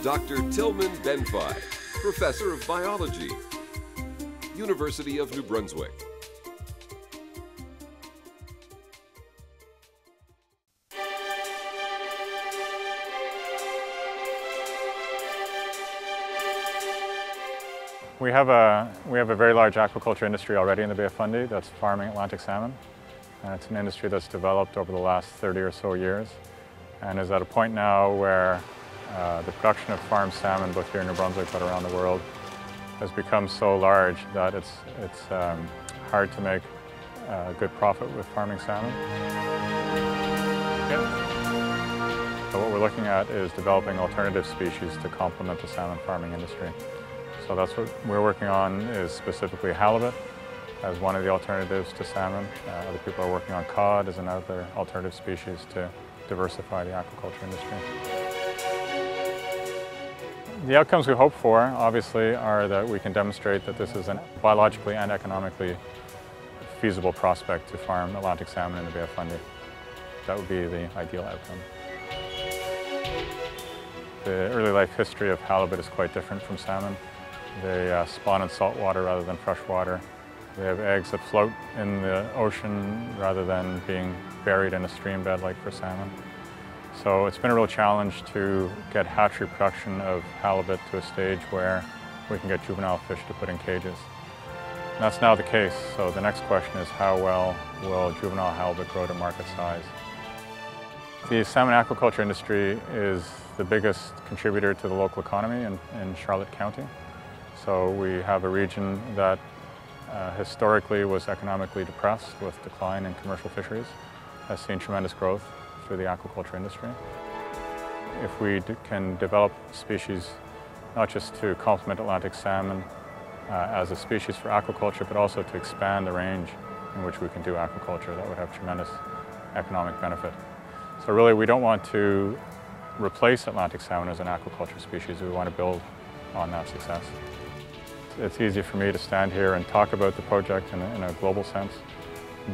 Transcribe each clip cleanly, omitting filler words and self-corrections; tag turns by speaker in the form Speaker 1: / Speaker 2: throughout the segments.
Speaker 1: Dr. Tillmann Benfey, Professor of Biology, University of New Brunswick.
Speaker 2: We have a very large aquaculture industry already in the Bay of Fundy that's farming Atlantic salmon. And it's an industry that's developed over the last 30 or so years and is at a point now where the production of farmed salmon, both here in New Brunswick but around the world, has become so large that it's hard to make a good profit with farming salmon. So what we're looking at is developing alternative species to complement the salmon farming industry. So that's what we're working on, is specifically halibut as one of the alternatives to salmon. Other people are working on cod as another alternative species to diversify the aquaculture industry. The outcomes we hope for, obviously, are that we can demonstrate that this is a biologically and economically feasible prospect to farm Atlantic salmon in the Bay of Fundy. That would be the ideal outcome. The early life history of halibut is quite different from salmon. They spawn in salt water rather than fresh water. They have eggs that float in the ocean rather than being buried in a stream bed like for salmon. So it's been a real challenge to get hatchery production of halibut to a stage where we can get juvenile fish to put in cages. And that's now the case, so the next question is how well will juvenile halibut grow to market size? The salmon aquaculture industry is the biggest contributor to the local economy in Charlotte County. So we have a region that historically was economically depressed with decline in commercial fisheries, has seen tremendous growth through the aquaculture industry. If we can develop species not just to complement Atlantic salmon as a species for aquaculture, but also to expand the range in which we can do aquaculture, that would have tremendous economic benefit. So really we don't want to replace Atlantic salmon as an aquaculture species, we want to build on that success. It's easy for me to stand here and talk about the project in a global sense,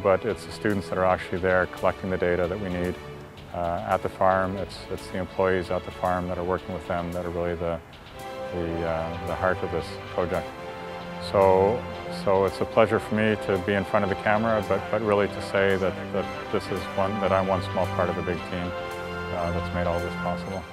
Speaker 2: but it's the students that are actually there collecting the data that we need at the farm. It's the employees at the farm that are working with them that are really the heart of this project. So it's a pleasure for me to be in front of the camera, but really to say that I'm one small part of a big team that's made all this possible.